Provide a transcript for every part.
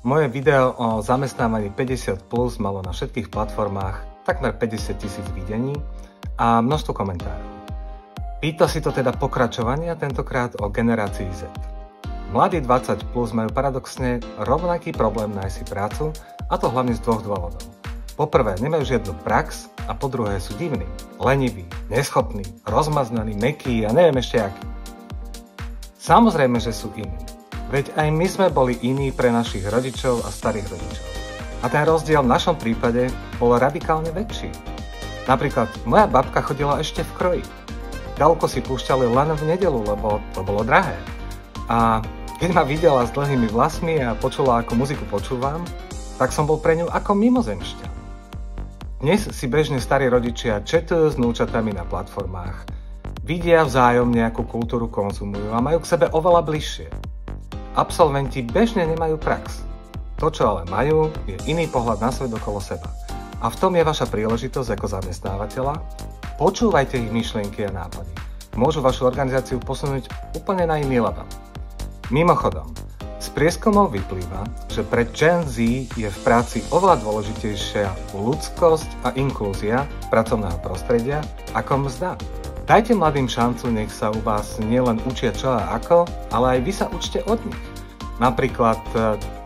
Moje video o zamestnávaní 50+ malo na všetkých platformách takmer 50 000 videní a množstvo komentárov. Pýta si to teda pokračovania, tentokrát o generácii Z. Mladí 20+ majú paradoxne rovnaký problém nájsť si prácu, a to hlavne z dvoch dôvodov. Po prvé, nemajú žiadnu prax a po druhé sú divní, leniví, neschopní, rozmaznaní, mäkkí a neviem ešte akí. Samozrejme, že sú iní. Veď aj my sme boli iní pre našich rodičov a starých rodičov. A ten rozdiel v našom prípade bol radikálne väčší. Napríklad moja babka chodila ešte v kroji. Telko si púšťali len v nedeľu, lebo to bolo drahé. A keď ma videla s dlhými vlasmi a počula, ako muziku počúvam, tak som bol pre ňu ako mimozemšťan. Dnes si bežne starí rodičia chatujú s vnúčatami na platformách, vidia vzájomne, akú kultúru konzumujú a majú k sebe oveľa bližšie. Absolventi bežne nemajú prax. To, čo ale majú, je iný pohľad na svet okolo seba. A v tom je vaša príležitosť ako zamestnávateľa. Počúvajte ich myšlienky a nápady. Môžu vašu organizáciu posunúť úplne na iný level. Mimochodom, z prieskumov vyplýva, že pre Gen Z je v práci oveľa dôležitejšia ľudskosť a inklúzia pracovného prostredia ako mzda. Dajte mladým šancu, nech sa u vás nielen učia čo a ako, ale aj vy sa učte od nich. Napríklad,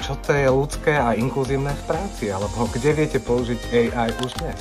čo to je ľudské a inkluzívne v práci, alebo kde viete použiť AI už dnes.